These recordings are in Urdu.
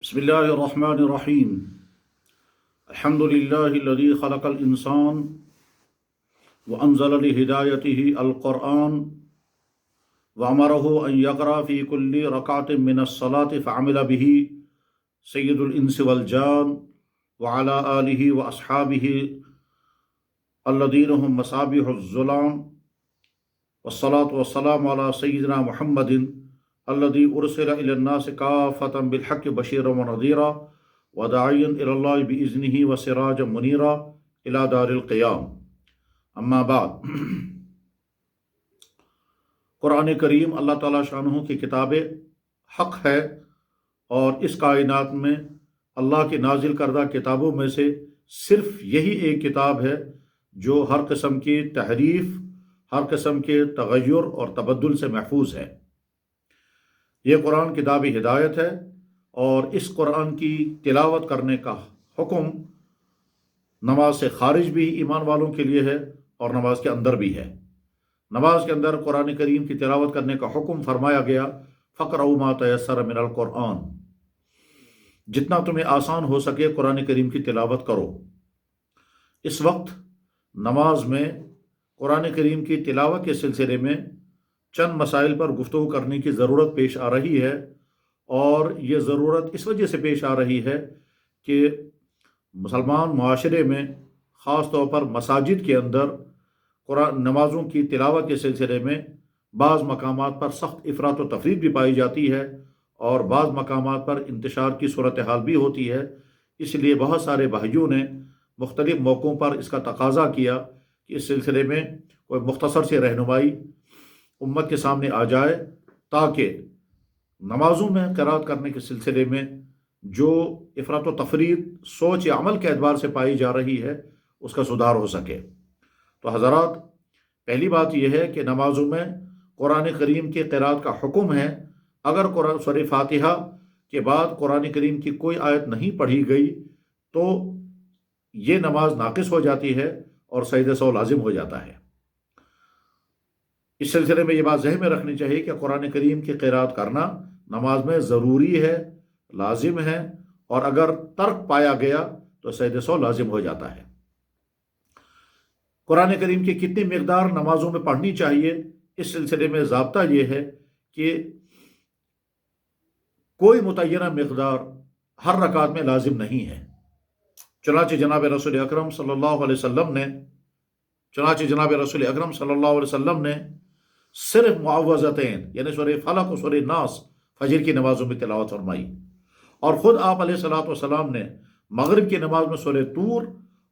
بسم الله الرحمن الرحيم. الحمد لله الذي خلق الإنسان وأنزل لهدايته القرآن وأمره أن يقرأ في كل ركعة من الصلاة فعمل به سيد الإنس والجان وعلى آله وأصحابه الذين هم مصابيح الظلام والصلاة والسلام على سيدنا محمد الذي أرسل إلى الناس كافة بالحق بشيرا ونذيرا وداعيا إلى الله بإذنه وسراجا منيرا إلى دار القيام. اما بعد. قرآن کریم اللہ تعالیٰ شانہ کی کتاب حق ہے، اور اس کائنات میں اللہ کی نازل کردہ کتابوں میں سے صرف یہی ایک کتاب ہے جو ہر قسم کی تحریف، ہر قسم کے تغیر اور تبدل سے محفوظ ہے. یہ قرآن کتاب ہدایت ہے، اور اس قرآن کی تلاوت کرنے کا حکم نماز سے خارج بھی ایمان والوں کے لیے ہے اور نماز کے اندر بھی ہے. نماز کے اندر قرآن کریم کی تلاوت کرنے کا حکم فرمایا گیا، فَقْرَؤُوا مَا تَيَسَّرَ مِنَ الْقُرْآنِ، جتنا تمہیں آسان ہو سکے قرآن کریم کی تلاوت کرو. اس وقت نماز میں قرآن کریم کی تلاوت کے سلسلے میں چند مسائل پر گفتگو کرنے کی ضرورت پیش آ رہی ہے، اور یہ ضرورت اس وجہ سے پیش آ رہی ہے کہ مسلمان معاشرے میں خاص طور پر مساجد کے اندر قرآن نمازوں کی تلاوت کے سلسلے میں بعض مقامات پر سخت افراط و تفریط بھی پائی جاتی ہے، اور بعض مقامات پر انتشار کی صورتحال بھی ہوتی ہے. اس لیے بہت سارے بھائیوں نے مختلف موقعوں پر اس کا تقاضا کیا کہ اس سلسلے میں کوئی مختصر سی رہنمائی امت کے سامنے آ جائے، تاکہ نمازوں میں قرات کرنے کے سلسلے میں جو افراط و تفریط سوچ یا عمل کے اعتبار سے پائی جا رہی ہے اس کا سدھار ہو سکے. تو حضرات، پہلی بات یہ ہے کہ نمازوں میں قرآن کریم کی قرات کا حکم ہے. اگر قرآن سورہ فاتحہ کے بعد قرآن کریم کی کوئی آیت نہیں پڑھی گئی تو یہ نماز ناقص ہو جاتی ہے اور سجدہ سہو لازم ہو جاتا ہے. اس سلسلے میں یہ بات ذہن میں رکھنی چاہیے کہ قرآن کریم کی قرات کرنا نماز میں ضروری ہے، لازم ہے، اور اگر ترک پایا گیا تو سجدہ سہو لازم ہو جاتا ہے. قرآن کریم کی کتنی مقدار نمازوں میں پڑھنی چاہیے، اس سلسلے میں ضابطہ یہ ہے کہ کوئی متعینہ مقدار ہر رکعت میں لازم نہیں ہے. چنانچہ جناب رسول اکرم صلی اللہ علیہ وسلم نے صرف معوذتین یعنی سورہ فلق اور سورہ ناس فجر کی نمازوں میں تلاوت فرمائی، اور خود آپ علیہ الصلوۃ والسلام نے مغرب کی نماز میں سورہ طور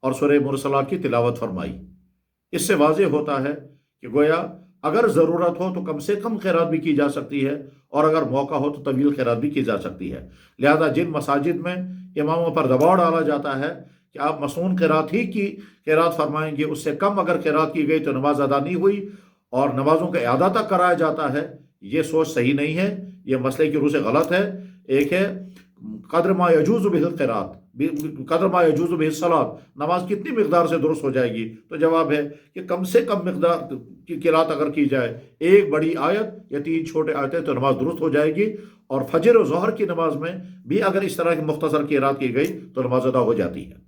اور سورہ مرسلات کی تلاوت فرمائی. اس سے واضح ہوتا ہے کہ گویا اگر ضرورت ہو تو کم سے کم قرات بھی کی جا سکتی ہے، اور اگر موقع ہو تو طویل قرات بھی کی جا سکتی ہے. لہذا جن مساجد میں اماموں پر دباؤ ڈالا جاتا ہے کہ آپ مسنون قرات ہی کی قرات فرمائیں گے، اس سے کم اگر قرات کی گئی تو نماز ادا نہیں ہوئی، اور نمازوں کا اعادہ تک کرایا جاتا ہے، یہ سوچ صحیح نہیں ہے، یہ مسئلے کی روح سے غلط ہے. ایک ہے قدر ما یجوز بہ القرات، قدر ما یجوز بہ الصلاۃ، نماز کتنی مقدار سے درست ہو جائے گی؟ تو جواب ہے کہ کم سے کم مقدار کی قرات اگر کی جائے، ایک بڑی آیت یا 3 چھوٹے آیتیں، تو نماز درست ہو جائے گی. اور فجر و ظہر کی نماز میں بھی اگر اس طرح کی مختصر قرات کی گئی تو نماز ادا ہو جاتی ہے.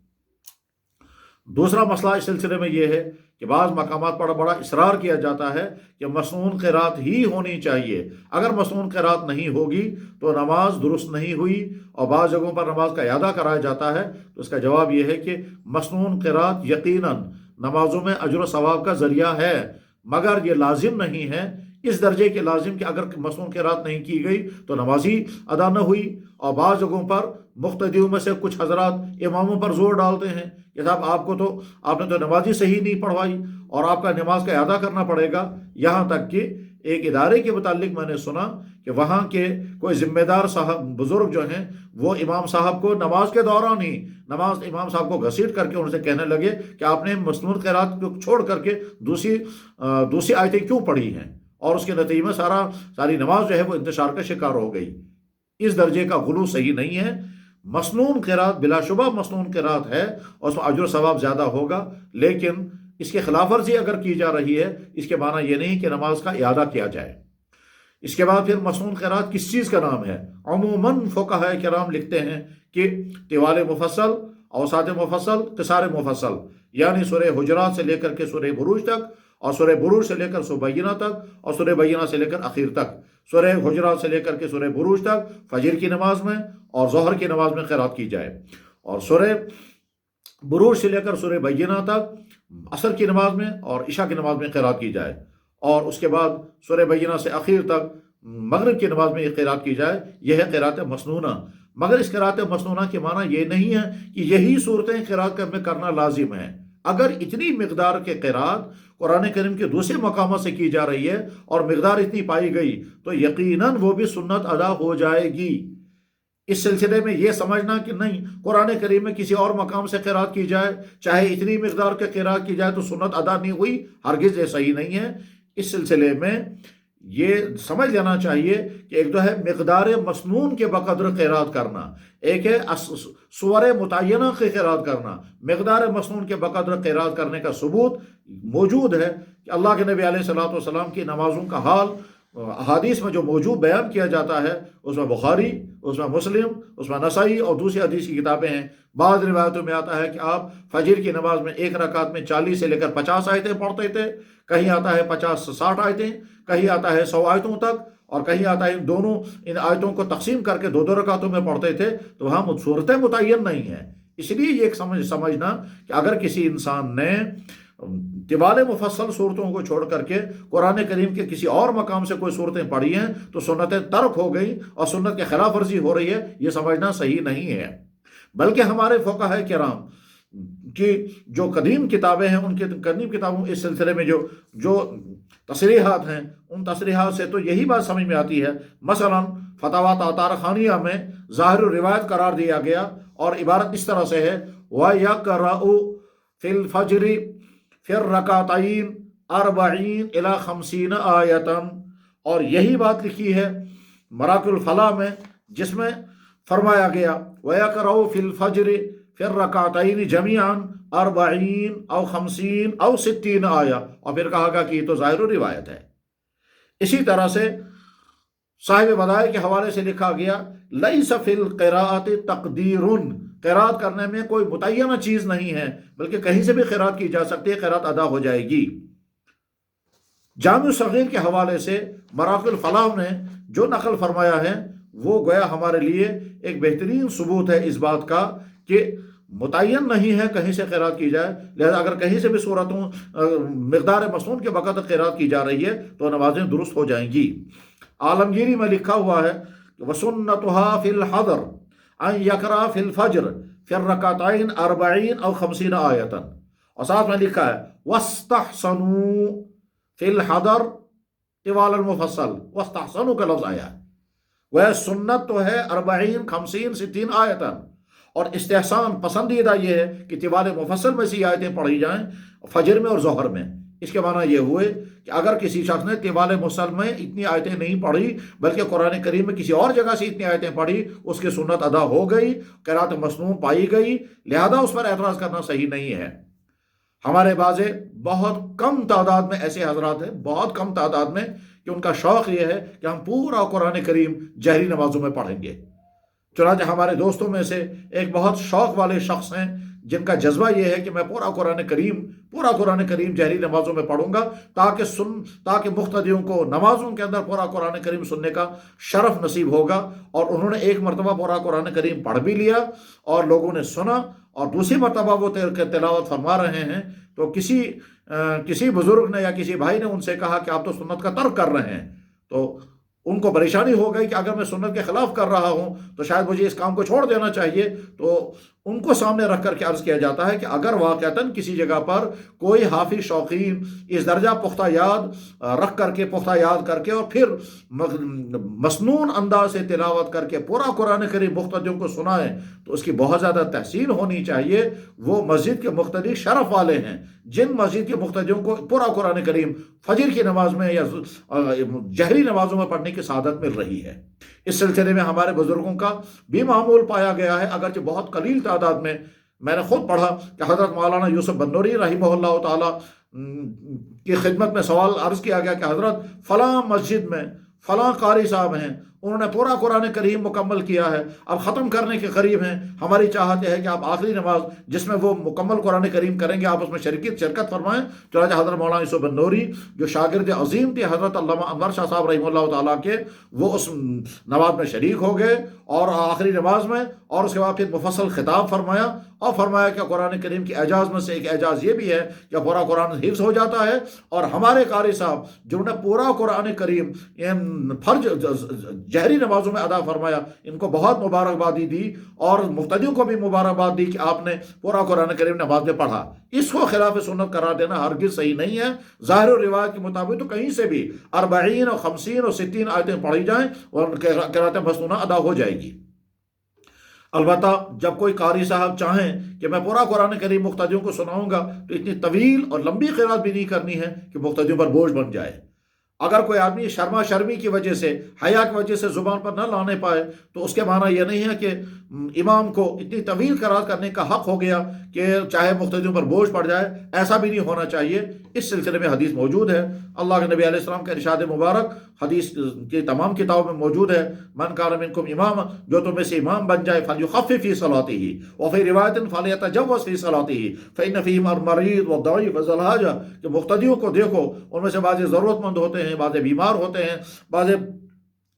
دوسرا مسئلہ اس سلسلے میں یہ ہے کہ بعض مقامات پر بڑا اصرار کیا جاتا ہے کہ مسنون قرات ہی ہونی چاہیے، اگر مسنون قرات نہیں ہوگی تو نماز درست نہیں ہوئی، اور بعض جگہوں پر نماز کا اعادہ کرایا جاتا ہے. تو اس کا جواب یہ ہے کہ مسنون قرات یقیناً نمازوں میں اجر و ثواب کا ذریعہ ہے، مگر یہ لازم نہیں ہے اس درجے کے لازم کہ اگر مسنون قرات نہیں کی گئی تو نماز ہی ادا نہ ہوئی. اور بعض جگہوں پر مقتدیوں میں سے کچھ حضرات اماموں پر زور ڈالتے ہیں کہ صاحب آپ نے تو نماز ہی صحیح نہیں پڑھوائی اور آپ کا نماز کا اعادہ کرنا پڑے گا. یہاں تک کہ ایک ادارے کے متعلق میں نے سنا کہ وہاں کے کوئی ذمہ دار صاحب بزرگ جو ہیں وہ امام صاحب کو نماز کے دوران ہی امام صاحب کو گھسیٹ کر کے ان سے کہنے لگے کہ آپ نے مسنون قرات کو چھوڑ کر کے دوسری آیتیں کیوں پڑھی ہیں، اور اس کے نتیجے میں ساری نماز جو ہے وہ انتشار کا شکار ہو گئی. اس درجے کا غلو صحیح نہیں ہے. مسنون قرات بلا شبہ مسنون قرات ہے اور اس میں اجر و ثواب زیادہ ہوگا، لیکن اس کے خلاف ورزی اگر کی جا رہی ہے اس کے معنی یہ نہیں کہ نماز کا اعادہ کیا جائے. اس کے بعد پھر مسنون قرات کس چیز کا نام ہے؟ عموماً فقہاء کرام لکھتے ہیں کہ طوال مفصل، اوساط مفصل، قصار مفصل، یعنی سورہ حجرات سے لے کر کے سورہ بروج تک، اور سورہ بروج سے لے کر سورہ بینہ تک، اور سورہ بینہ سے لے کر اخیر تک، سورہ حجرات سے لے کر کے سورہ بروج تک فجر کی نماز میں اور ظہر کی نماز میں قرات کی جائے، اور سورہ بروج سے لے کر سورہ بینہ تک عصر کی نماز میں اور عشاء کی نماز میں قرات کی جائے، اور اس کے بعد سورہ بینہ سے اخیر تک مغرب کی نماز میں یہ قرات کی جائے۔ یہ ہے قرات مسنونہ۔ مگر اس قرات مسنونہ کے معنی یہ نہیں ہے کہ یہی صورتیں قرات میں کرنا لازم ہے۔ اگر اتنی مقدار کے قرات قرآن کریم کے دوسرے مقامات سے کی جا رہی ہے اور مقدار اتنی پائی گئی تو یقیناً وہ بھی سنت ادا ہو جائے گی۔ اس سلسلے میں یہ سمجھنا کہ نہیں قرآن کریم میں کسی اور مقام سے قرات کی جائے، چاہے اتنی مقدار کے قرات کی جائے تو سنت ادا نہیں ہوئی، ہرگز یہ صحیح نہیں ہے۔ اس سلسلے میں یہ سمجھ لینا چاہیے کہ ایک تو ہے مقدار مسنون کے بقدر قرات کرنا، ایک ہے سور متعینہ کی قرات کرنا۔ مقدار مسنون کے بقدر قرات کرنے کا ثبوت موجود ہے کہ اللہ کے نبی علیہ الصلوۃ والسلام کی نمازوں کا حال احادیث میں جو موجود بیان کیا جاتا ہے، اس میں بخاری، اس میں مسلم، اس میں نسائی اور دوسری حدیث کی کتابیں ہیں۔ بعض روایتوں میں آتا ہے کہ آپ فجر کی نماز میں ایک رکعت میں 40 سے لے کر 50 آیتیں پڑھتے تھے، کہیں آتا ہے 50 سے 60 آیتیں، کہیں آتا ہے 100 آیتوں تک، اور کہیں آتا ہے ان آیتوں کو تقسیم کر کے 2 رکعتوں میں پڑھتے تھے۔ تو وہاں صورتیں متعین نہیں ہیں۔ اس لیے یہ ایک سمجھنا کہ اگر کسی انسان نے طوال مفصل صورتوں کو چھوڑ کر کے قرآن کریم کے کسی اور مقام سے کوئی صورتیں پڑھی ہیں تو سنتیں ترک ہو گئی اور سنت کے خلاف ورزی ہو رہی ہے، یہ سمجھنا صحیح نہیں ہے۔ بلکہ ہمارے فقہاء کرام کی جو قدیم کتابیں ہیں، ان کے قدیم کتابوں اس سلسلے میں جو تصریحات ہیں، ان تصریحات سے تو یہی بات سمجھ میں آتی ہے۔ مثلا فتاوی تاطارخانیہ میں ظاہر روایت قرار دیا گیا اور عبارت اس طرح سے ہے وَيَقْرَأُ فِي الْفَجْرِ فِي الرَّكَعَتَيْنِ 40 إِلَى 50 آیةً، اور یہی بات لکھی ہے مراکل الفلاح میں، جس میں فرمایا گیا وَيَقْرَأُ فِي الْفَجْرِ فِي الرَّكَعَتَيْنِ جَمِيعًا 40 أو 50 أو 60 آیہ، اور پھر کہا گا کہ یہ تو ظاہر روایت ہے۔ اسی طرح سے صاحب بدائع کے حوالے سے لکھا گیا لَيْسَ فِي الْقِرَاءَةِ تَقْدِيرٌ، قرات کرنے میں کوئی متعینہ چیز نہیں ہے، بلکہ کہیں سے بھی قرات کی جا سکتی ہے، قرات ادا ہو جائے گی۔ جامع صغیر کے حوالے سے مراکل الفلاح نے جو نقل فرمایا ہے وہ گویا ہمارے لیے ایک بہترین ثبوت ہے اس بات کا کہ متعین نہیں ہے کہیں سے قرات کی جائے، لہذا اگر کہیں سے بھی صورتوں مقدار مسنون کے بقدر قرات کی جا رہی ہے تو نمازیں درست ہو جائیں گی۔ عالمگیری میں لکھا ہوا ہے وَسُنَّتُهَا فِي الْحَضْرِ أَن يَقْرَأَ فِي الْفَجْرِ فِي الرَّكَعَتَيْنِ 40 أو 50 آیةً، اور ساتھ میں لکھا ہے وَاسْتَحْسَنُوا فِي الْحَضْرِ طوال المفصل، وَاسْتَحْسَنُوا کا لفظ آیا ہے۔ وہ سنت تو ہے 40 50 60 آیتاً، اور استحسان پسندیدہ یہ ہے کہ طوال مفصل میں سے آیتیں پڑھی جائیں فجر میں اور ظہر میں۔ اس کے معنی یہ ہوئے کہ اگر کسی شخص نے طوال مفصل میں اتنی آیتیں نہیں پڑھی بلکہ قرآن کریم میں کسی اور جگہ سے اتنی آیتیں پڑھی، اس کی سنت ادا ہو گئی، قرات مسنون پائی گئی، لہذا اس پر اعتراض کرنا صحیح نہیں ہے۔ ہمارے بعض بہت کم تعداد میں ایسے حضرات ہیں، بہت کم تعداد میں، کہ ان کا شوق یہ ہے کہ ہم پورا قرآن کریم جہری نمازوں میں پڑھیں گے۔ چنانچہ ہمارے دوستوں میں سے ایک بہت شوق والے شخص ہیں جن کا جذبہ یہ ہے کہ میں پورا قرآن کریم جہری نمازوں میں پڑھوں گا تاکہ مقتدیوں کو نمازوں کے اندر پورا قرآن کریم سننے کا شرف نصیب ہوگا۔ اور انہوں نے ایک مرتبہ پورا قرآن کریم پڑھ بھی لیا اور لوگوں نے سنا، اور دوسری مرتبہ وہ تلاوت فرما رہے ہیں تو کسی بزرگ نے یا کسی بھائی نے ان سے کہا کہ آپ تو سنت کا ترک کر رہے ہیں۔ تو ان کو پریشانی ہو گئی کہ اگر میں سنت کے خلاف کر رہا ہوں تو شاید مجھے اس کام کو چھوڑ دینا چاہیے۔ تو ان کو سامنے رکھ کر کے عرض کیا جاتا ہے کہ اگر واقعتاً کسی جگہ پر کوئی حافظ شوقین اس درجہ پختہ یاد رکھ کر کے اور پھر مسنون انداز سے تلاوت کر کے پورا قرآن کریم مقتدیوں کو سنائے تو اس کی بہت زیادہ تحسین ہونی چاہیے۔ وہ مسجد کے مقتدی شرف والے ہیں جن مسجد کے مقتدیوں کو پورا قرآن کریم فجر کی نماز میں یا جہری نمازوں میں پڑھنے کی سعادت مل رہی ہے۔ اس سلسلے میں ہمارے بزرگوں کا بھی معمول پایا گیا ہے، اگرچہ بہت قلیل تعداد میں۔ میں نے خود پڑھا کہ حضرت مولانا یوسف بنوری رحمہ اللہ تعالی کی خدمت میں سوال عرض کیا گیا کہ حضرت فلاں مسجد میں فلاں قاری صاحب ہیں، انہوں نے پورا قرآن کریم مکمل کیا ہے، اب ختم کرنے کے قریب ہیں، ہماری چاہت ہے کہ آپ آخری نماز جس میں وہ مکمل قرآن کریم کریں گے آپ اس میں شرکت فرمائیں۔ چنانچہ حضرت مولانا یوسف بن نوری جو شاگرد عظیم تھے حضرت علامہ انور شاہ صاحب رحمہ اللہ تعالیٰ کے، وہ اس نماز میں شریک ہو گئے اور آخری نماز میں، اور اس کے بعد پھر مفصل خطاب فرمایا اور فرمایا کہ قرآن کریم کی اعجاز میں سے ایک اعجاز یہ بھی ہے کہ پورا قرآن حفظ ہو جاتا ہے، اور ہمارے قاری صاحب جنہوں نے پورا قرآن کریم فرض جہری نمازوں میں ادا فرمایا، ان کو بہت مبارکبادی دی اور مقتدیوں کو بھی مبارکباد دی کہ آپ نے پورا قرآن کریم نماز میں پڑھا۔ اس کو خلاف سنت قرار دینا ہرگز صحیح نہیں ہے۔ ظاہر و روایت کے مطابق تو کہیں سے بھی 40 اور 50 اور 60 آیتیں پڑھی جائیں اور قرأت مسنونہ ادا ہو جائے گی۔ البتہ جب کوئی قاری صاحب چاہیں کہ میں پورا قرآن کریم مقتدیوں کو سناؤں گا تو اتنی طویل اور لمبی قرأت بھی نہیں کرنی ہے کہ مقتدیوں پر بوجھ بن جائے۔ اگر کوئی آدمی شرما شرمی کی وجہ سے، حیا کی وجہ سے زبان پر نہ لانے پائے تو اس کے معنی یہ نہیں ہے کہ امام کو اتنی طویل قرأت کرنے کا حق ہو گیا کہ چاہے مقتدیوں پر بوجھ پڑ جائے، ایسا بھی نہیں ہونا چاہیے۔ اس سلسلے میں حدیث موجود ہے، اللہ کے نبی علیہ السلام کا ارشاد مبارک حدیث کی تمام کتابوں میں موجود ہے، من کان منکم امام، جو تم میں سے امام بن جائے فلیخفف فی صلاتہ وفی روایت فلیتجوز فی صلاتہ فإن فیہم المریض والضعیف وذا الحاجہ، کہ مقتدیوں کو دیکھو، ان میں سے بعض ضرورت مند ہوتے ہیں، بعض بیمار ہوتے ہیں، بعض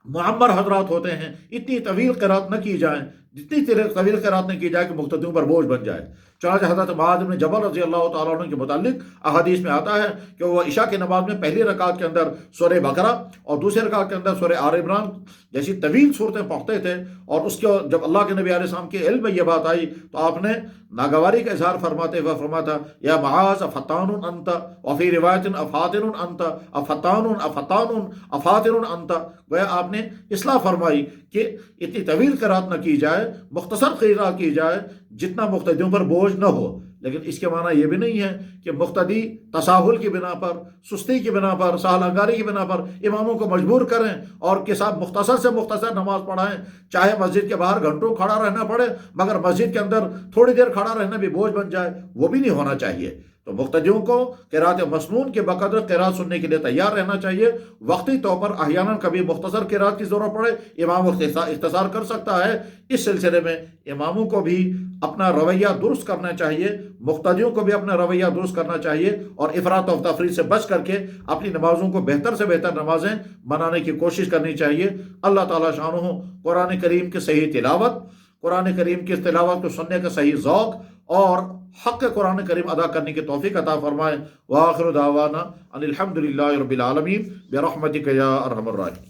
معمر حضرات ہوتے ہیں، اتنی طویل قرأت نہ کی جائیں، جتنی طویل قرأت نہ کی جائے کہ مقتدیوں پر بوجھ بن جائے۔ چنانچہ حضرت معاذ بن جبل رضی اللہ تعالیٰ عنہ کے متعلق احادیث میں آتا ہے کہ وہ عشاء کی نماز میں پہلی رکعت کے اندر سورہ بقرہ اور دوسری رکعت کے اندر سورہ آل عمران جیسی طویل صورتیں پڑھتے تھے، اور اس کے جب اللہ کے نبی علیہ السلام کے علم میں یہ بات آئی تو آپ نے ناگواری کا اظہار فرماتے ہوئے فرماتا یا معاذ افتان انت وفی روایت افاتن انت افتان افتان افاتن انت، گویا آپ نے اصلاح فرمائی کہ اتنی طویل قرأت نہ کی جائے، مختصر قرأت کی جائے جتنا مقتدیوں پر بوجھ نہ ہو۔ لیکن اس کے معنی یہ بھی نہیں ہے کہ مقتدی تساہل کی بنا پر، سستی کی بنا پر، سہل انگاری کی بنا پر اماموں کو مجبور کریں اور کے ساتھ مختصر سے مختصر نماز پڑھائیں، چاہے مسجد کے باہر گھنٹوں کھڑا رہنا پڑے مگر مسجد کے اندر تھوڑی دیر کھڑا رہنا بھی بوجھ بن جائے، وہ بھی نہیں ہونا چاہیے۔ تو مقتدیوں کو قرأت مسنون کے بقدر قرأت سننے کے لیے تیار رہنا چاہیے۔ وقتی طور پر احیاناً کبھی مختصر قرأت کی ضرورت پڑے، امام اختصار کر سکتا ہے۔ اس سلسلے میں اماموں کو بھی اپنا رویہ درست کرنا چاہیے، مقتدیوں کو بھی اپنا رویہ درست کرنا چاہیے، اور افراط و تفریط سے بچ کر کے اپنی نمازوں کو بہتر سے بہتر نمازیں بنانے کی کوشش کرنی چاہیے۔ اللہ تعالیٰ شانہ قرآن کریم کی صحیح تلاوت، قرآن کریم کی تلاوت کو سننے کا صحیح ذوق اور حق قرآن کریم ادا کرنے کی توفیق عطا فرمائے۔ وآخر دعوانا ان الحمد للہ رب العالمین برحمتک یا ارحم الراحمین۔